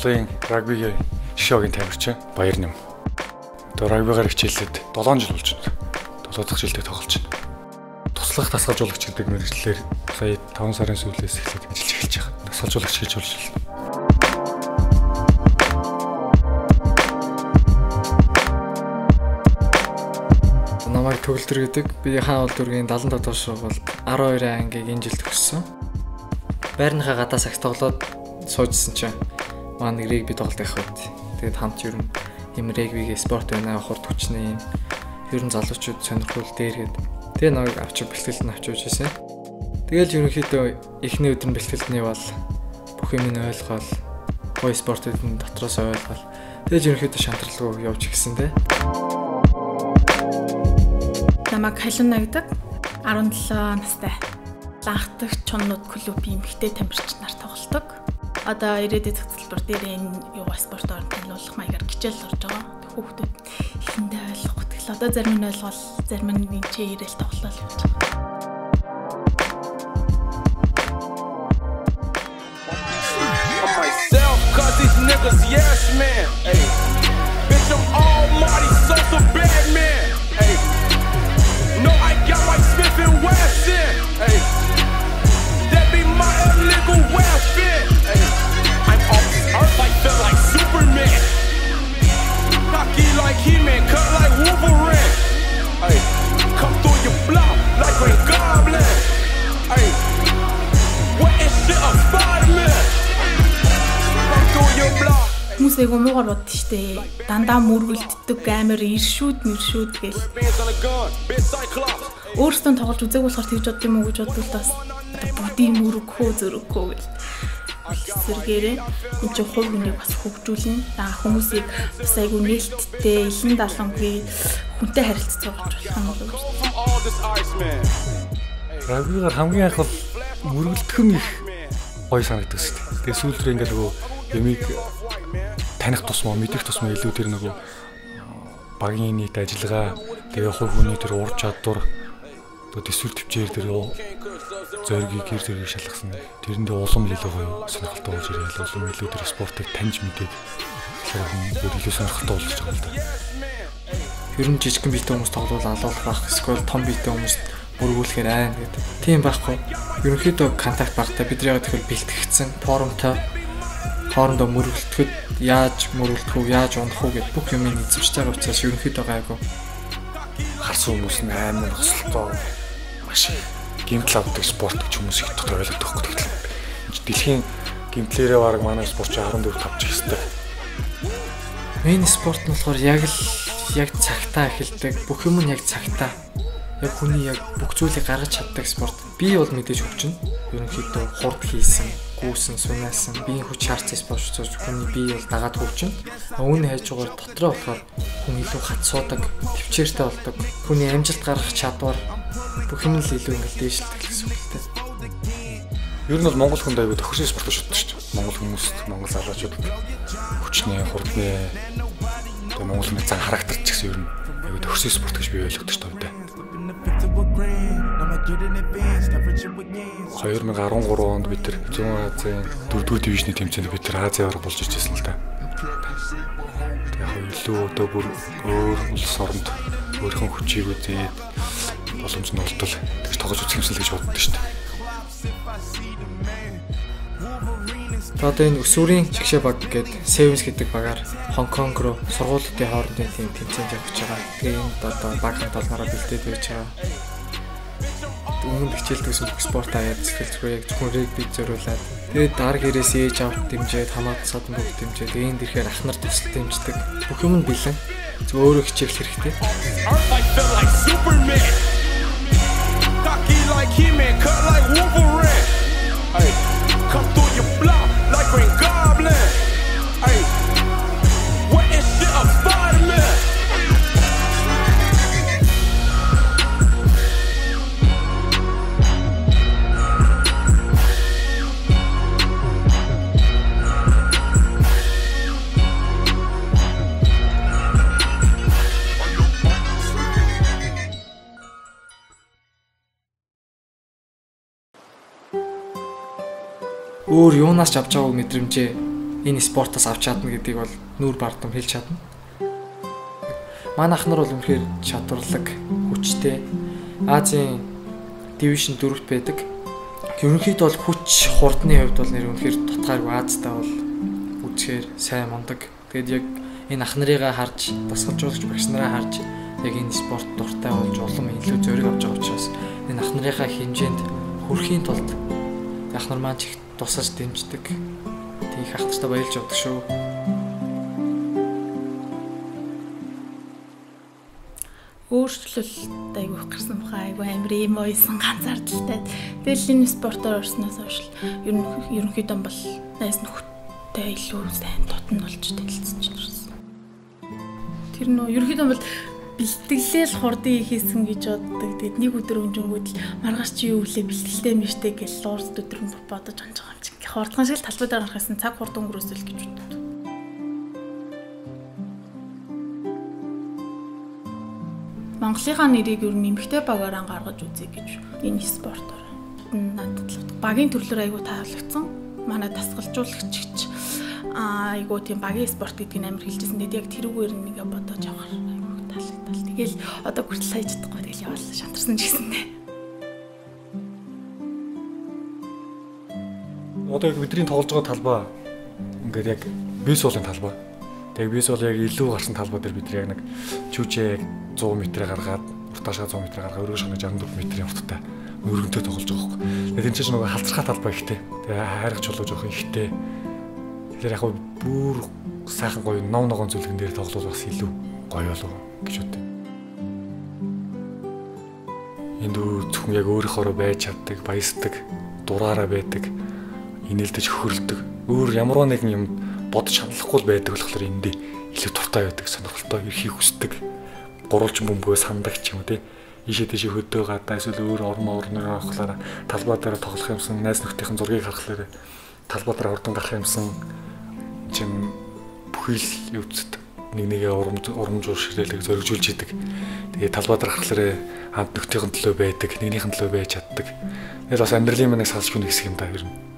Монголын рагбигийн шоугийн тамирчин Баярнам. Одоо рагбигаар хичээлээд 7 жил болж байна. 7 дахь жилдээ тоглож байна. Туслах дасгалжуулагч гэдэг мэргэжлэр сая 5 сарын сүүлээс эхлээд ажиллаж эхэлж байгаа. Дасгалжуулагч гэж болж байна. Намайг Төгөлдөр гэдэг. Би хаан улдүргийн 75 дахь сургуульд 12 ангийг энэ жил төгссөн. Байрныхаа гадаа сагт тоглоод суужсэн чинь маань регби тоглолт байх үед тэгээд хамт ер нь юм регбигийн спорт байна хурд хүчний юм ер нь залуучууд сонирхол дээргээд тэгээ нэг авч бэлтгэлд нь авч явж байсан. Тэгэл ерөнхийдөө эхний өдөр нь бэлтгэлдний бол бүх юм нь ойлгоол гоё спортын дотроос ойлгоол тэгэл ерөнхийдөө шантралгүй явж гисэн те. Намайг Халиуна гэдэг 17 настай лахтаг чоннууд клубын эмэгтэй тамирчин нар тоглодог. Одоо ирээдүйн цогцлбор дээр энэ юугаа спортоор танилцуулах маягаар хичээл орж байгаа. Хүүхдүүд ихэндээ ойлгохгүй. Тэгэл одоо зарим нь ойлгол, зарим нь чи ирээл тоглолоо явж байгаа. Хүмүүсээ гомоор бод штэ дандаа мөргөлддөг амар иршүүд гэл өөрсдөө тоглож үзег болохоор тэгж бодд юм уу гэж бодлоо бас будийн мөргөхөө зөрөхөө гэл зэрэгээрээ энэ ч хувь хүнийг бас хөгжүүлнэ. Хүмүүсийг бас айгу нээлттэй илэн далангүй хүнтэй харилцаж байгаа болох юм байна. Рагбигаар хамгийн анх бол мөргөлдөх нь их гоё санагддаг шүү дээ. Тэгээ сүүлдээ ингээл нөгөө ямиг таних тусмаа мэдэх тусмаа илүү тэр нөгөө багийн нийт ажиллагаа тэгээ хувь хүний тэр ур чадвар одоо төсвөл төвчээр тэр зоригийг гэр зэрэг шалгасан. Тэрэндээ улам илүү гоё сонирхолтой болж ирэл улам илүү тэр спортыг таньж мэдээд илүү сонирхолтой болж байгаа юм да. Ер нь жижигхэн биетэй хүмүүс тоглол алуулах байх, эсвэл том биетэй хүмүүс мөргүүлэхээр айн гэдэг. Тийм байхгүй. Ерөнхийдөө контакт багтаа бидний яг тэгэхээр бэлтгэгдсэн форумтай хоорондоо мөргөлдөхөд яаж мөргөлдөх үү, яаж унах уу гэдэг бүх юм эзэмшиж байгаа учраас ерөнхийдөө гайгүй. Харсан хүмүүс нь амар хөсөлтөө маш гимтэл авдаг спорт гэж хүмүүс их тодор ойлгодог хөөх. Дэлхийн гимтлэрээ баг манай спортч 14 тавч хэвчтэй. Энэ спорт нь болохоор яг цагтаа эхэлдэг. Бүх юм нь яг цагтаа. Яг хүний яг бүх зүйлийг гаргаж чаддаг спорт. Би бол мэдээж хөгжинэ. Ерөнхийдөө хурд хийсэн, гүйсэн, сунаасан, биеийн хүч шаардсан спорт гэж хүний бие бол дагаад хөгжинэ. Үүний хажуугаар дотроо болохоор хүн илүү хат суудаг, төвчээртэй болдог. Хүний амжилт гаргах чадвар бүх юм л илүү ингээл дээшлдэг гэсэн үг л дээ. Ер нь бол монгол хүнд аягүй төгссөн спорт шатдаг шүү дээ. Монгол хүмүүст, монгол залуучууд хүчний, хурдны тэгээ монгол хүний зан характерч гэсэн ер нь аягүй төгссөн спорт гэж би ойлгодог шүү дээ. 2013 онд бид тэр Зүүн Азийн 4-р дивизний тэмцээнд бид тэр Азиаар болж ирсэн л да. Тэгээ илүү одоо бүр өөр улс оронд өөрийнхөө хүчийг үзээд боломж нь олдвол тэгж тоглож үзэх юмсэл гэж боддоо шүү дээ. Одоо энэ өсвөрийн чигшээ баг гэдэг Sevens гэдэг багаар Хонконг руу сургуулиудын хоорондын тийм тэмцээнд явж байгаа. Тэгээ энд одоо баг хамт олнороо бэлдээд байж байгаа. Өмнө хичээл төсөн спорт аяад сэтгэлзгүй яг зөвхөн регби зориулаад тэгээд дараг ирээс ээж авт дэмжээд хамаат садан бүх дэмжээд энд ирэхээр ах нар тусал дэмждэг. Бүх юм нь бэлэн. Зөв өөрөө хичээх хэрэгтэй. Өөр юунаас ч авч байгааг мэдрэмжээ энэ спортоос авч чадна гэдгийг бол нүүр бардам хэлж чадна. Манай ах нар бол үнэхээр чадварлаг, хүчтэй. Азийн дивишн 4-т байдаг. Ерөнхийдөө бол хүч хурдны хувьд бол нэр үнэхээр тутгааргүй. Азтай бол үзэхээр сайн мундаг. Тэгээд яг энэ ах нарыгаа харж, дасгалжуулагч багш нараа харж яг энэ спорт дуртай болж улам илүү зориг авч байгаа учраас энэ ах нарынхаа хэмжээнд хүрэхийн тулд ах нар маань ч их тусаж дэмждэг. Тийг ах нартай баярлж явдаг шүү. Өөрчлөлт айгүйх гарсан баха, айгүй амир юм ойсон ганцаардaltaй. Тэгэл энэ спортоор орсноос хойш ерөнхийдөө бол найз нөхөдтэй илүү сайн тотон болж танилцсан ч гэсэн. Тэр нөө ерөнхийдөө бол бэлтгэлээл хурдыг хийсэн гэж боддог. Тэгэд нэг өдөр өнжингүүд л маргааш чи юу үлээ бэлтгэлтэй мэртэй гэж луурд өдрөнд бодож онж байгаа юм чи. Хурдхан шиг талбай дээр гарахсан цаг хурдан өнгөрөөсөл гэж боддог. Монголынхаа нэрийг ер нь эмэгтэй багаараа гаргаж үзье гэж энэ спортоор надад л багийн төрлөөр айгу таалагдсан. Манай дасгалжуулагч айгу тийм багийн спорт гэдгийг амар хэлжсэн. Тэгэд яг тэрүүгээр нэгэ бодож явах айгу таалагдал. Тэгэл одоо хүртэл хайж чадахгүй тэгэл яваал шантарсан ч гэсэндээ. Одоо яг бидний тоглож байгаа талбай ингээд яг бейсболын талбай. Тэгээ бейсбол яг илүү гарсан талбай дээр бид яг нэг чүүчээ 100 м гаргаад, уртаашаа 100 м гаргаад, өргөж шанаа 64 м-ийн урттай өргөнтэй тоглож байгаа байхгүй. Тэгээ энэ чинь нөгөө халдцрахаа талбай ихтэй. Тэгээ хайрах чулуу жоох ихтэй. Тэгэхээр яг бүр сайхан гоё ном ногоон зүлгэн дээр тоглол бас илүү гоё болов гэж боддог. Энд зөвхөн яг өөрийнхоороо байж чаддаг, баясдаг, дураараа байдаг, инээлдэж хөхөрлөдөг. Өөр ямарваа нэгэн юм бодож хандлахгүй байдаг болохоор эндээ илүү дуртай байдаг, сонирхолтой эрхийг хүсдэг. Гурвалжин бөмбөгөө сандаг ч юм уу тий. Ийшээ тийшээ хөдөө гадаа эсвэл өөр орноо авахлаараа талбай дээр тоглох юмсан, найз нөхдийн зургийг харахлаараа талбай дээр хурдан гарах юмсан чим бүхэл өвцөд нэгээ урамжуур ширээлэг зоригжуулж идэг. Тэгээ талбай дээр харахлаараа хамт нөхдийн төлөө байдаг, нэгнийхэн төлөө байж чаддаг. Тэгэл бас амьдралын маань салж бүнэ хэсэг юм да ер нь.